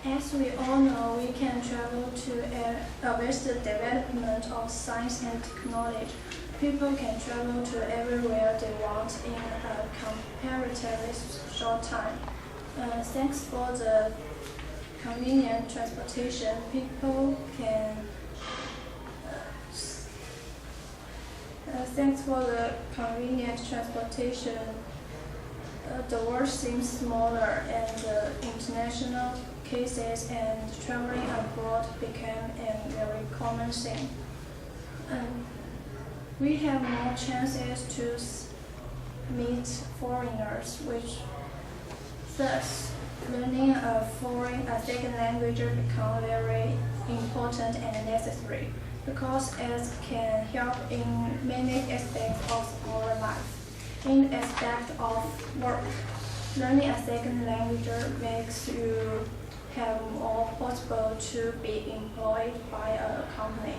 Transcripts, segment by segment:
As we all know, we can travel to with the development of science and technology. People can travel to everywhere they want in a comparatively short time. Thanks for the convenient transportation, people can. Thanks for the convenient transportation, the world seems smaller, and international cases and traveling abroad became a very common thing. And we have more chances to meet foreigners, which thus learning a second language become very important and necessary because it can help in many aspects of our life. In the aspect of work, learning a second language makes you have more possible to be employed by a company.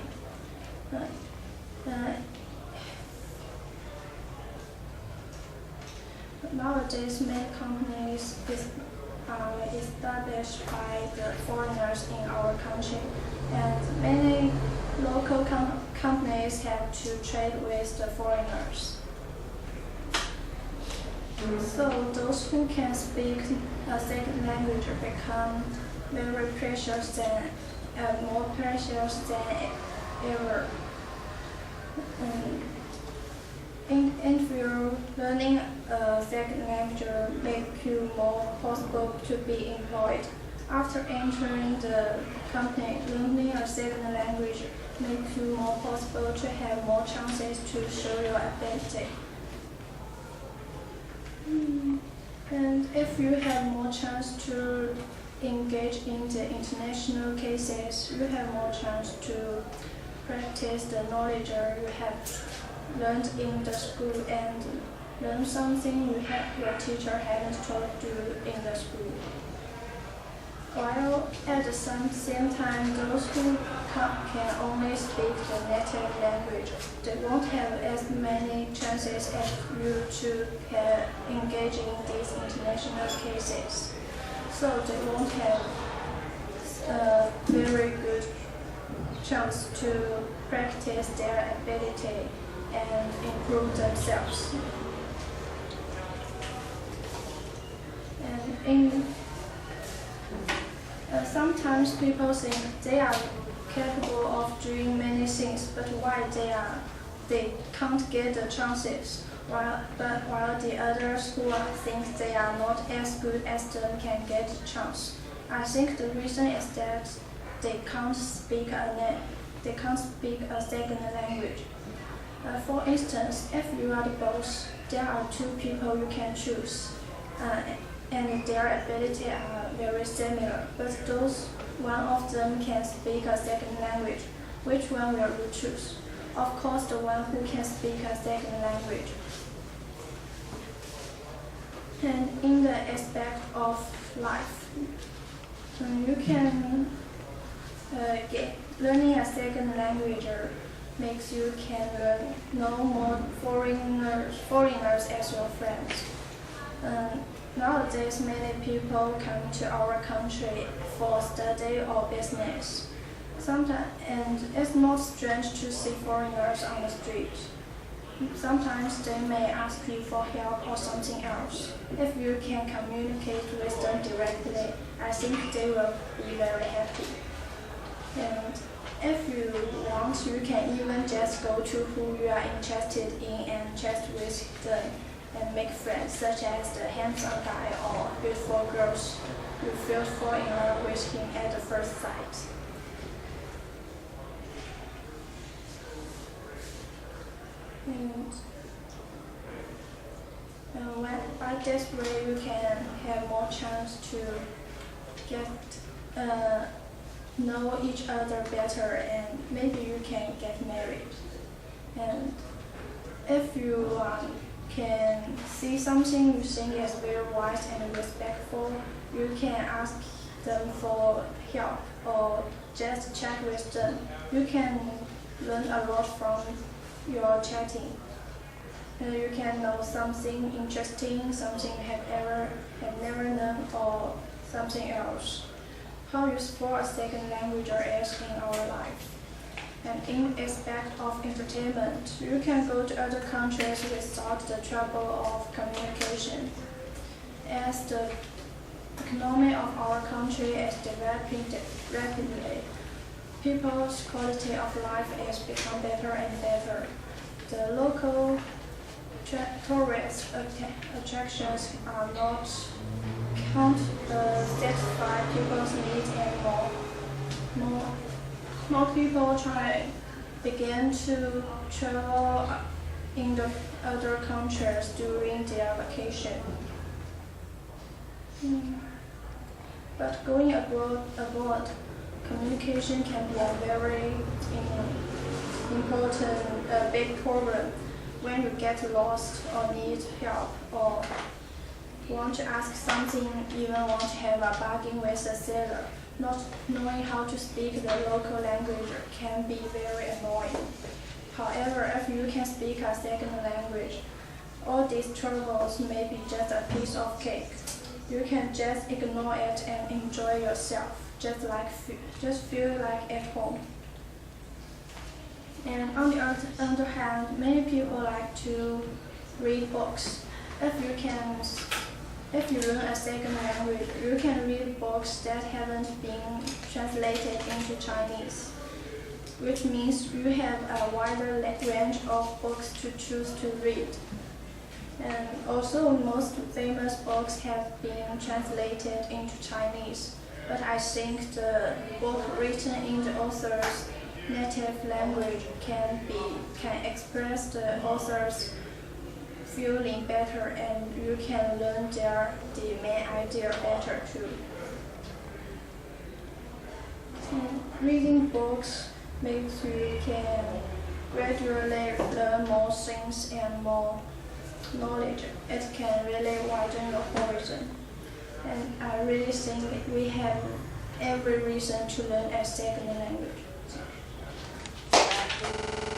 Nowadays, many companies are established by the foreigners in our country, and many local companies have to trade with the foreigners. So those who can speak a second language become very precious and more precious than ever. If you're learning a second language make you more possible to be employed. After entering the company, learning a second language makes you more possible to have more chances to show your ability. And if you have more chance to engage in the international cases, you have more chance to practice the knowledge you have learned in the school and learn something your teacher hadn't told you in the school. While at the same time, those who can only speak the native language, they won't have as many chances as you to engage in these international cases. So they won't have a very good chance to practice their ability and improve themselves. And sometimes people think they are capable of doing many things, but why they can't get the chances, while the others who think they are not as good as them can get the chance. I think the reason is that they can't speak a second language. For instance, if you are the boss, there are two people you can choose, and their ability are very similar, but one of them can speak a second language. Which one will you choose? Of course, the one who can speak a second language. And in the aspect of life, you can learning a second language makes you can know more foreigners as your friends. Nowadays, many people come to our country for study or business. And it's not strange to see foreigners on the street. Sometimes they may ask you for help or something else. If you can communicate with them directly, I think they will be very happy. And if you want, you can even just go to who you are interested in and chat with them and make friends, such as the handsome guy or beautiful girls you feel fall in love with him at the first sight. And by this way, you can have more chance to get know each other better, and maybe you can get married. And if you can see something you think is very wise and respectful, you can ask them for help or just chat with them. You can learn a lot from your chatting. You can know something interesting, something you have never known, or something else. how useful a second language is in our life. And in aspect of entertainment, you can go to other countries without the trouble of communication. As the economy of our country is developing rapidly, people's quality of life is becoming better and better. The local tourist attractions are not can't satisfy people's needs anymore. More people begin to travel in the other countries during their vacation. But going abroad, communication can be a very important, big problem. When you get lost or need help or want to ask something, even want to have a bargain with a seller, not knowing how to speak the local language can be very annoying. However, if you can speak a second language, all these troubles may be just a piece of cake. You can just ignore it and enjoy yourself, just feel like at home. And on the other hand, many people like to read books. If you learn a second language, you can read books that haven't been translated into Chinese, which means you have a wider range of books to choose to read. And also, most famous books have been translated into Chinese, but I think the book written in the author's native language can express the author's feeling better, and you can learn the main idea better too. Reading books makes you can gradually learn more things and more knowledge. It can really widen your horizon. And I really think we have every reason to learn a second language.